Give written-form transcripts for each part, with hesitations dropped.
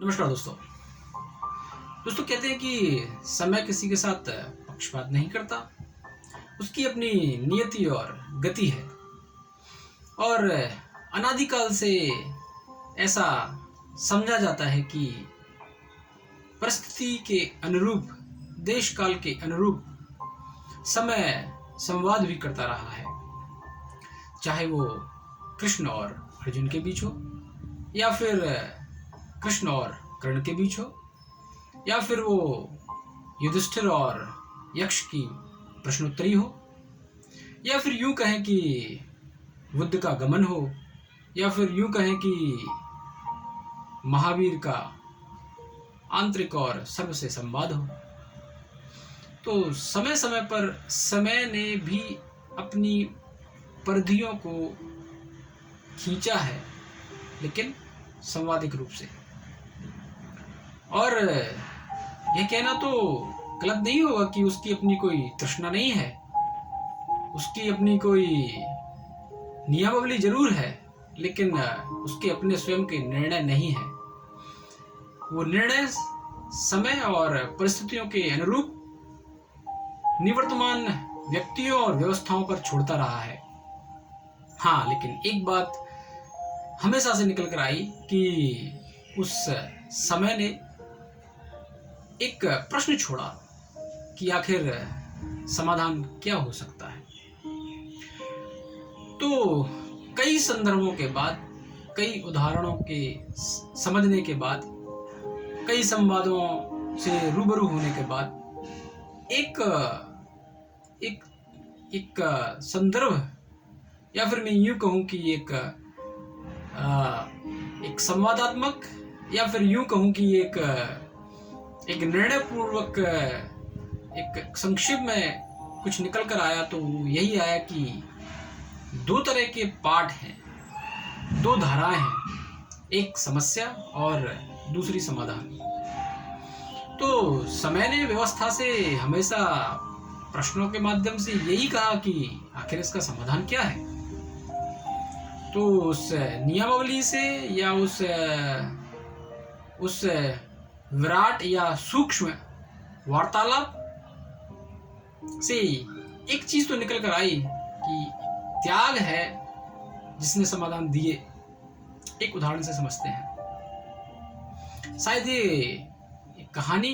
नमस्कार दोस्तों। कहते हैं कि समय किसी के साथ पक्षपात नहीं करता। उसकी अपनी नियति और गति है और अनादिकाल से ऐसा समझा जाता है कि परिस्थिति के अनुरूप, देश काल के अनुरूप समय संवाद भी करता रहा है, चाहे वो कृष्ण और अर्जुन के बीच हो, या फिर कृष्ण और कर्ण के बीच हो, या फिर वो युधिष्ठिर और यक्ष की प्रश्नोत्तरी हो, या फिर यूं कहें कि बुद्ध का गमन हो, या फिर यूं कहें कि महावीर का आंतरिक और सर्व से संवाद हो। तो समय समय पर समय ने भी अपनी परिधियों को खींचा है, लेकिन संवादिक रूप से। और यह कहना तो गलत नहीं होगा कि उसकी अपनी कोई तृष्णा नहीं है, उसकी अपनी कोई नियमावली जरूर है, लेकिन उसके अपने स्वयं के निर्णय नहीं है। वो निर्णय समय और परिस्थितियों के अनुरूप निवर्तमान व्यक्तियों और व्यवस्थाओं पर छोड़ता रहा है। हाँ, लेकिन एक बात हमेशा से निकल कर आई कि उस समय ने एक प्रश्न छोड़ा कि आखिर समाधान क्या हो सकता है। तो कई संदर्भों के बाद, कई उदाहरणों के समझने के बाद, कई संवादों से रूबरू होने के बाद एक एक एक संदर्भ, या फिर मैं यूं कहूं कि एक संवादात्मक, या फिर यूं कहूं कि एक निर्णय पूर्वक एक संक्षेप में कुछ निकल कर आया। तो यही आया कि दो तरह के पाठ हैं, दो धाराएं हैं, एक समस्या और दूसरी समाधान। तो समय ने व्यवस्था से हमेशा प्रश्नों के माध्यम से यही कहा कि आखिर इसका समाधान क्या है। तो उस नियमावली से या उस विराट या सूक्ष्म वार्तालाप से एक चीज तो निकल कर आई कि त्याग है जिसने समाधान दिए। एक उदाहरण से समझते हैं। शायद ये कहानी,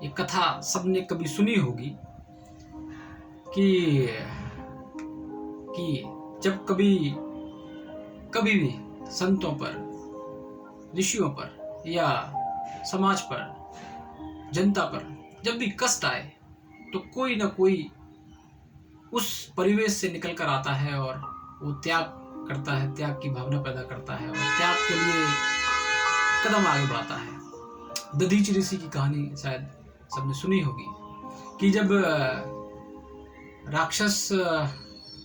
ये कथा सबने कभी सुनी होगी कि जब कभी भी संतों पर, ऋषियों पर या समाज पर, जनता पर जब भी कष्ट आए तो कोई ना कोई उस परिवेश से निकल कर आता है और वो त्याग करता है, त्याग की भावना पैदा करता है और त्याग के लिए कदम आगे बढ़ाता है। दधीचि ऋषि की कहानी शायद सबने सुनी होगी कि जब राक्षस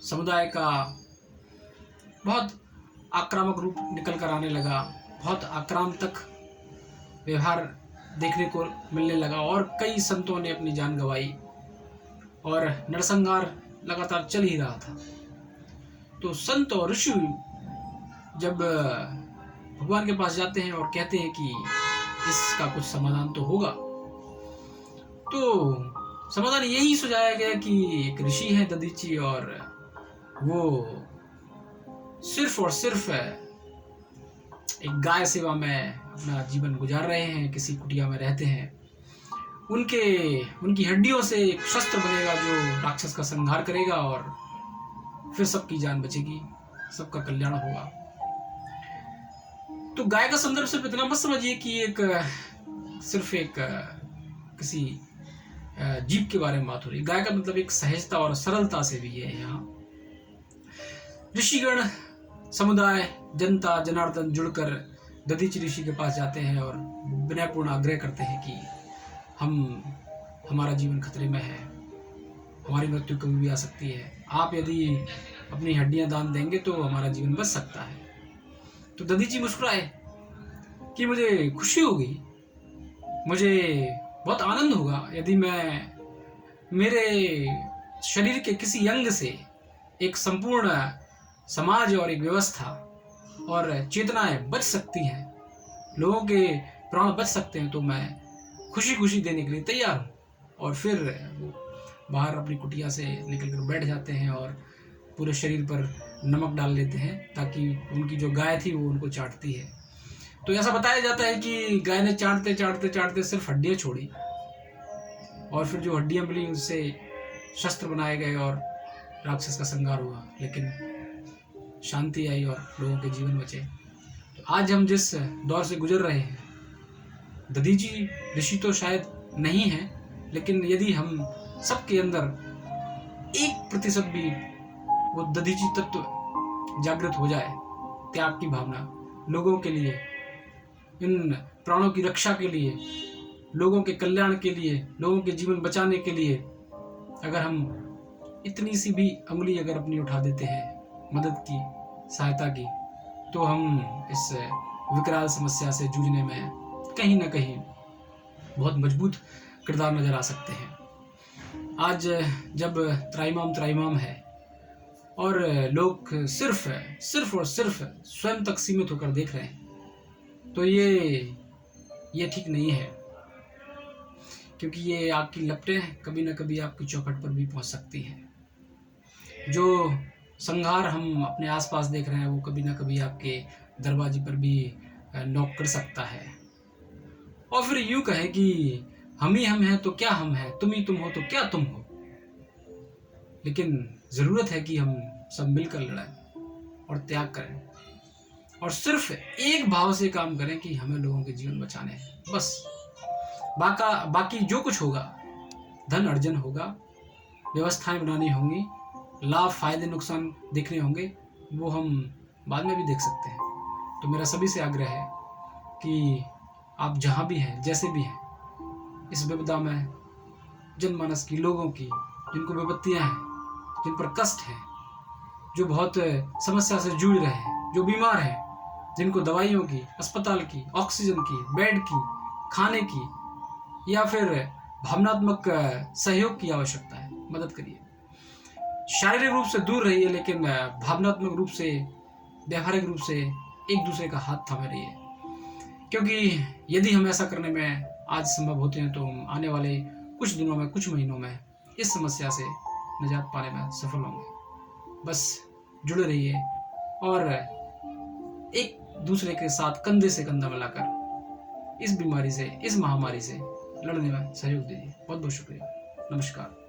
समुदाय का बहुत आक्रामक रूप निकल कर आने लगा, बहुत आक्रामक व्यवहार देखने को मिलने लगा और कई संतों ने अपनी जान गंवाई और नरसंहार लगातार चल ही रहा था। तो संत और ऋषि जब भगवान के पास जाते हैं और कहते हैं कि इसका कुछ समाधान तो होगा, तो समाधान यही सुझाया गया कि एक ऋषि है दधीचि और वो सिर्फ और सिर्फ एक गाय सेवा में अपना जीवन गुजार रहे हैं, किसी कुटिया में रहते हैं। उनकी हड्डियों से एक शस्त्र बनेगा जो राक्षस का संहार करेगा और फिर सबकी जान बचेगी, सबका कल्याण होगा। तो गाय का संदर्भ सिर्फ इतना मत समझिए कि सिर्फ किसी जीव के बारे में बात हो रही। गाय का मतलब एक सहजता और सरलता से भी है। यहाँ ऋषिगण, समुदाय, जनता, जनार्दन जुड़कर दधीचि ऋषि के पास जाते हैं और विनयपूर्ण आग्रह करते हैं कि हमारा जीवन खतरे में है, हमारी मृत्यु कभी भी आ सकती है, आप यदि अपनी हड्डियां दान देंगे तो हमारा जीवन बच सकता है। तो दधीचि मुस्कुराए कि मुझे खुशी होगी, मुझे बहुत आनंद होगा यदि मैं मेरे शरीर के किसी अंग से एक संपूर्ण समाज और एक व्यवस्था और चेतनाएं बच सकती हैं, लोगों के प्राण बच सकते हैं तो मैं खुशी खुशी देने के लिए तैयार हूँ। और फिर वो बाहर अपनी कुटिया से निकल कर बैठ जाते हैं और पूरे शरीर पर नमक डाल लेते हैं ताकि उनकी जो गाय थी वो उनको चाटती है। तो ऐसा बताया जाता है कि गाय ने चाटते चाटते चाटते सिर्फ हड्डियाँ छोड़ी, और फिर जो हड्डियाँ मिली उससे शस्त्र बनाए गए और राक्षस का संहार हुआ, लेकिन शांति आई और लोगों के जीवन बचे। तो आज हम जिस दौर से गुजर रहे हैं, दधीची ऋषि तो शायद नहीं है, लेकिन यदि हम सबके अंदर 1% भी वो दधीची तत्व जागृत हो जाए, त्याग की भावना, लोगों के लिए, इन प्राणों की रक्षा के लिए, लोगों के कल्याण के लिए, लोगों के जीवन बचाने के लिए, अगर हम इतनी सी भी अंगुली अगर अपनी उठा देते हैं मदद की, सहायता की, तो हम इस विकराल समस्या से जूझने में कहीं ना कहीं बहुत मजबूत किरदार नजर आ सकते हैं। आज जब त्राईमाम है और लोग सिर्फ और सिर्फ स्वयं तक सीमित होकर देख रहे हैं, तो ये ठीक नहीं है, क्योंकि ये आग की लपटें कभी ना कभी आपकी चौखट पर भी पहुंच सकती हैं। जो संहार हम अपने आसपास देख रहे हैं वो कभी ना कभी आपके दरवाजे पर भी नॉक कर सकता है। और फिर यूं कहे कि हम ही हम हैं तो क्या हम हैं, तुम ही तुम हो तो क्या तुम हो। लेकिन जरूरत है कि हम सब मिलकर लड़ें और त्याग करें और सिर्फ एक भाव से काम करें कि हमें लोगों के जीवन बचाने हैं, बस। बाकी जो कुछ होगा, धन अर्जन होगा, व्यवस्थाएं बनानी होंगी, लाभ फायदे नुकसान देखने होंगे, वो हम बाद में भी देख सकते हैं। तो मेरा सभी से आग्रह है कि आप जहाँ भी हैं, जैसे भी हैं, इस विपदा में जनमानस की, लोगों की, जिनको विपत्तियाँ हैं, जिन पर कष्ट है, जो बहुत समस्या से जूझ रहे हैं, जो बीमार हैं, जिनको दवाइयों की, अस्पताल की, ऑक्सीजन की, बेड की, खाने की या फिर भावनात्मक सहयोग की आवश्यकता है, मदद करिए। शारीरिक रूप से दूर रहिए, लेकिन भावनात्मक रूप से, व्यावहारिक रूप से एक दूसरे का हाथ थामे रहिए, क्योंकि यदि हम ऐसा करने में आज संभव होते हैं तो हम आने वाले कुछ दिनों में, कुछ महीनों में इस समस्या से निजात पाने में सफल होंगे। बस जुड़े रहिए और एक दूसरे के साथ कंधे से कंधा मिलाकर इस बीमारी से, इस महामारी से लड़ने में सहयोग दीजिए। बहुत बहुत शुक्रिया। नमस्कार।